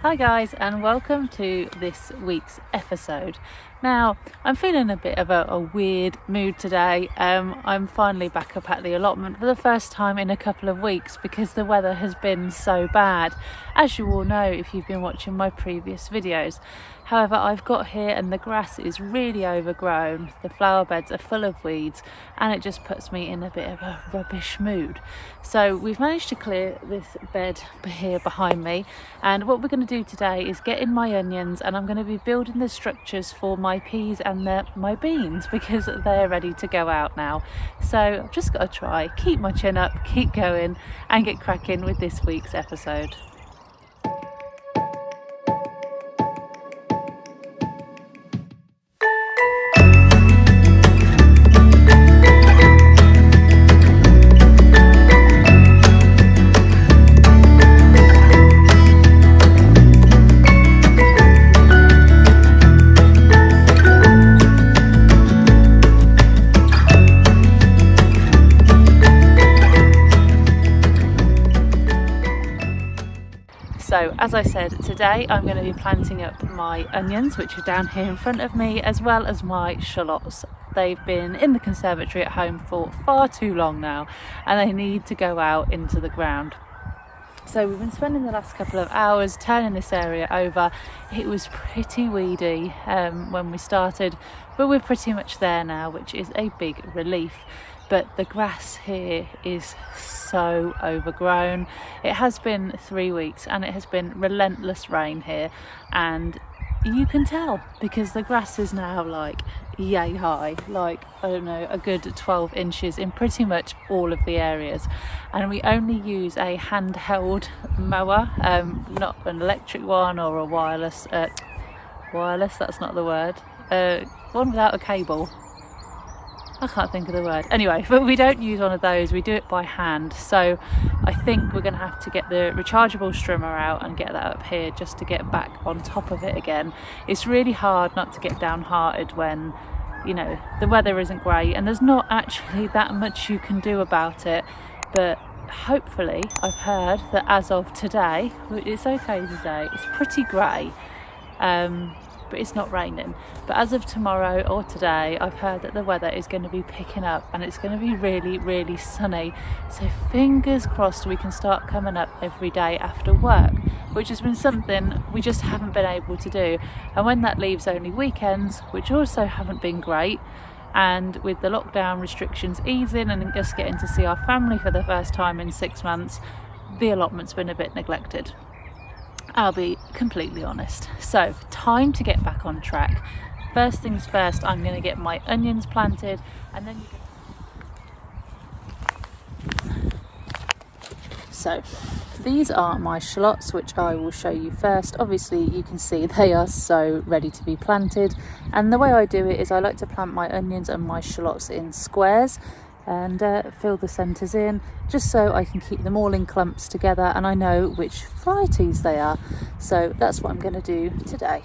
Hi guys, and welcome to this week's episode. Now, I'm feeling a bit of a weird mood today. I'm finally back up at the allotment for the first time in a couple of weeks because the weather has been so bad, as you all know if you've been watching my previous videos. However, I've got here and the grass is really overgrown, the flower beds are full of weeds, and it just puts me in a bit of a rubbish mood. So we've managed to clear this bed here behind me, and what we're going to do today is get in my onions, and I'm going to be building the structures for my peas and my beans because they're ready to go out now. So I've just got to try, keep my chin up, keep going, and get cracking with this week's episode. So as I said, today I'm going to be planting up my onions, which are down here in front of me, as well as my shallots. They've been in the conservatory at home for far too long now, and they need to go out into the ground. So we've been spending the last couple of hours turning this area over. It was pretty weedy when we started, but we're pretty much there now, which is a big relief. But the grass here is so overgrown. It has been 3 weeks and it has been relentless rain here, and you can tell because the grass is now like yay high, like I don't know, a good 12 inches in pretty much all of the areas. And we only use a handheld mower, not an electric one or a wireless, that's not the word, one without a cable. I can't think of the word. Anyway, but we don't use one of those, we do it by hand. So I think we're going to have to get the rechargeable strimmer out and get that up here just to get back on top of it again. It's really hard not to get downhearted when, you know, the weather isn't great and there's not actually that much you can do about it. But hopefully, I've heard that as of today, it's okay today, it's pretty grey. But it's not raining. But as of tomorrow or today, I've heard that the weather is going to be picking up and it's going to be really, really sunny. So fingers crossed we can start coming up every day after work, which has been something we just haven't been able to do. And when that leaves only weekends, which also haven't been great, and with the lockdown restrictions easing and just getting to see our family for the first time in 6 months, the allotment's been a bit neglected. I'll be completely honest. So time to get back on track. First things first, I'm going to get my onions planted, and then So these are my shallots, which I will show you first. Obviously you can see they are so ready to be planted, and the way I do it is I like to plant my onions and my shallots in squares and fill the centres in, just so I can keep them all in clumps together and I know which varieties they are. So that's what I'm going to do today.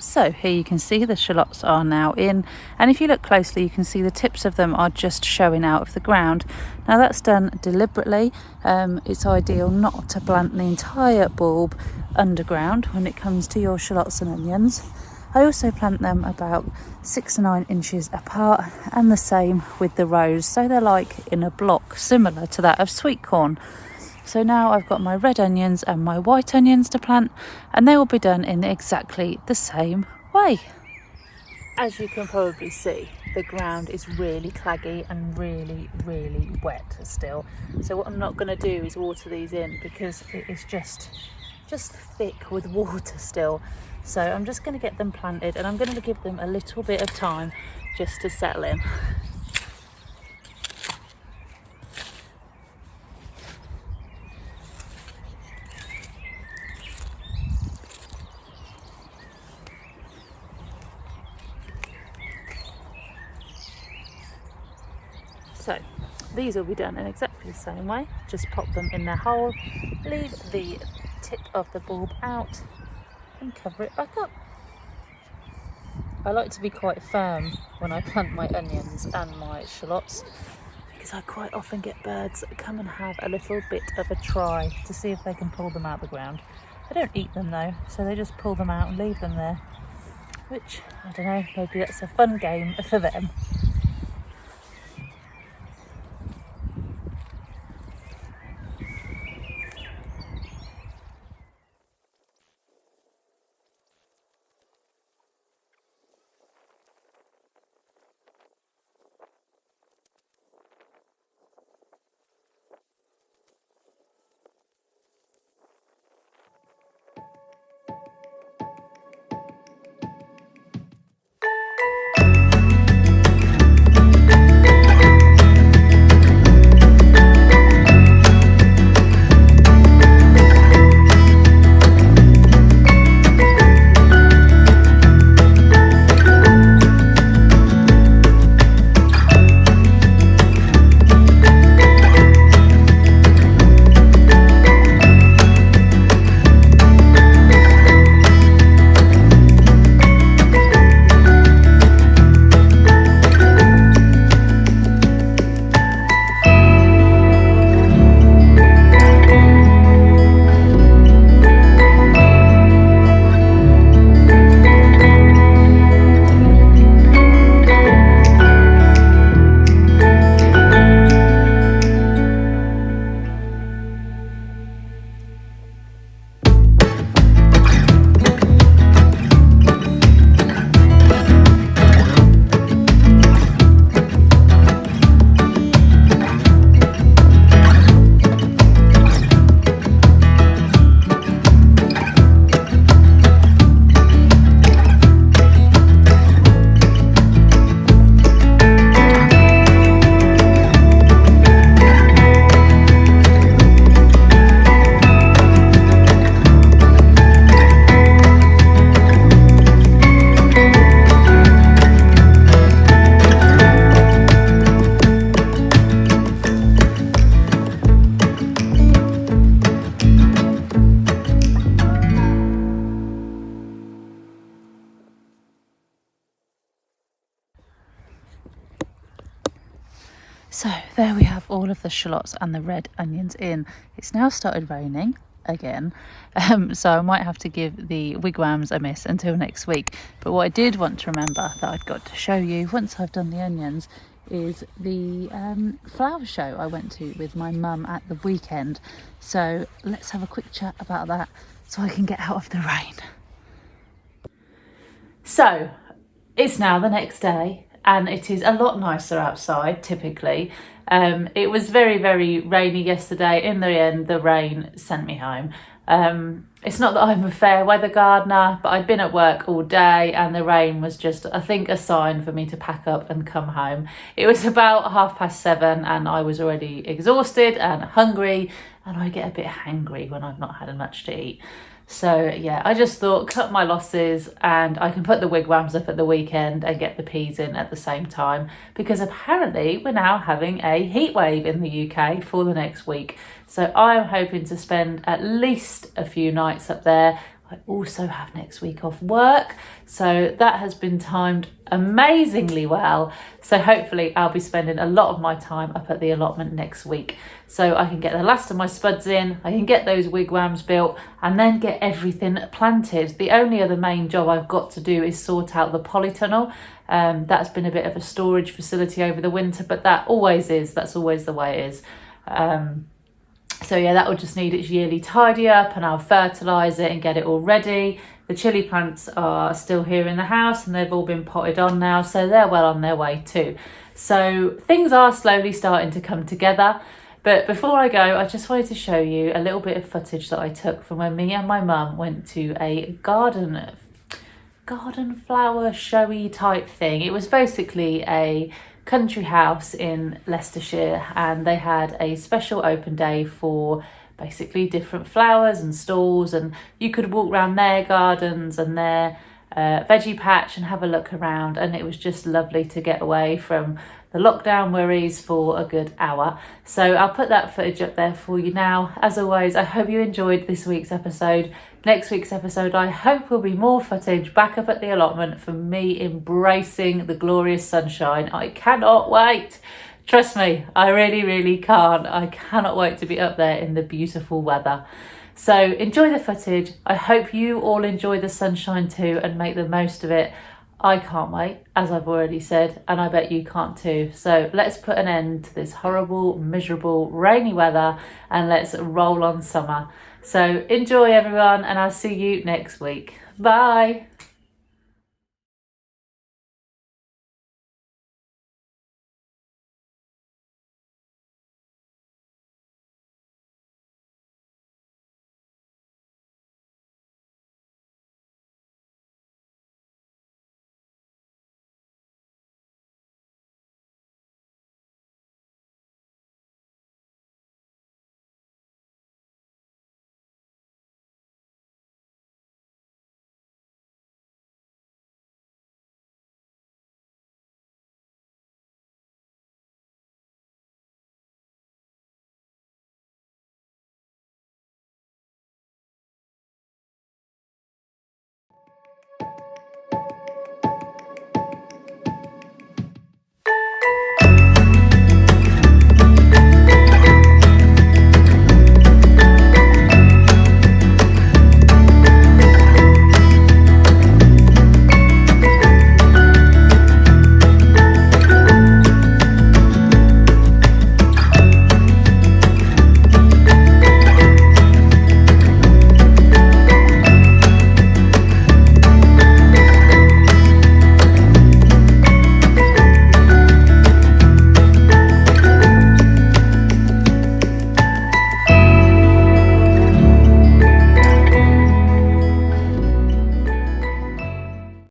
So here you can see the shallots are now in, and if you look closely you can see the tips of them are just showing out of the ground. Now that's done deliberately. It's ideal not to plant the entire bulb underground when it comes to your shallots and onions. I also plant them about 6 to 9 inches apart, and the same with the rows, so they're like in a block similar to that of sweet corn. So now I've got my red onions and my white onions to plant, and they will be done in exactly the same way. As you can probably see, the ground is really claggy and really wet still. So what I'm not going to do is water these in, because it is just thick with water still. So I'm just going to get them planted, and I'm going to give them a little bit of time just to settle in. So these will be done in exactly the same way. Just pop them in their hole, leave the tip of the bulb out and cover it back up. I like to be quite firm when I plant my onions and my shallots, because I quite often get birds that come and have a little bit of a try to see if they can pull them out of the ground. They don't eat them though, so they just pull them out and leave them there, which, I don't know, maybe that's a fun game for them. So there we have all of the shallots and the red onions in. It's now started raining again, so I might have to give the wigwams a miss until next week. But what I did want to remember that I'd got to show you once I've done the onions is the flower show I went to with my mum at the weekend. So let's have a quick chat about that so I can get out of the rain. So it's now the next day, and it is a lot nicer outside typically. It was very rainy yesterday. In the end, the rain sent me home. It's not that I'm a fair weather gardener, but I'd been at work all day and the rain was just, I think, a sign for me to pack up and come home. It was about 7:30 and I was already exhausted and hungry, and I get a bit hangry when I've not had much to eat. So yeah, I just thought cut my losses and I can put the wigwams up at the weekend and get the peas in at the same time, because apparently we're now having a heat wave in the UK for the next week. So I'm hoping to spend at least a few nights up there. I also have next week off work, so that has been timed amazingly well. So hopefully I'll be spending a lot of my time up at the allotment next week, so I can get the last of my spuds in, I can get those wigwams built, and then get everything planted. The only other main job I've got to do is sort out the polytunnel. That's been a bit of a storage facility over the winter, but that's always the way it is. So yeah, that will just need its yearly tidy up, and I'll fertilise it and get it all ready. The chilli plants are still here in the house and they've all been potted on now, so they're well on their way too. So things are slowly starting to come together. But before I go, I just wanted to show you a little bit of footage that I took from when me and my mum went to a garden flower showy type thing. It was basically a country house in Leicestershire, and they had a special open day for basically different flowers and stalls, and you could walk around their gardens and their veggie patch and have a look around, and it was just lovely to get away from the lockdown worries for a good hour. So I'll put that footage up there for you now. As always, I hope you enjoyed this week's episode. Next week's episode, I hope, will be more footage back up at the allotment for me embracing the glorious sunshine. I cannot wait. Trust me, I really can't. I cannot wait to be up there in the beautiful weather. So enjoy the footage. I hope you all enjoy the sunshine too and make the most of it. I can't wait, as I've already said, and I bet you can't too. So let's put an end to this horrible, miserable, rainy weather, and let's roll on summer. So enjoy everyone, and I'll see you next week. Bye.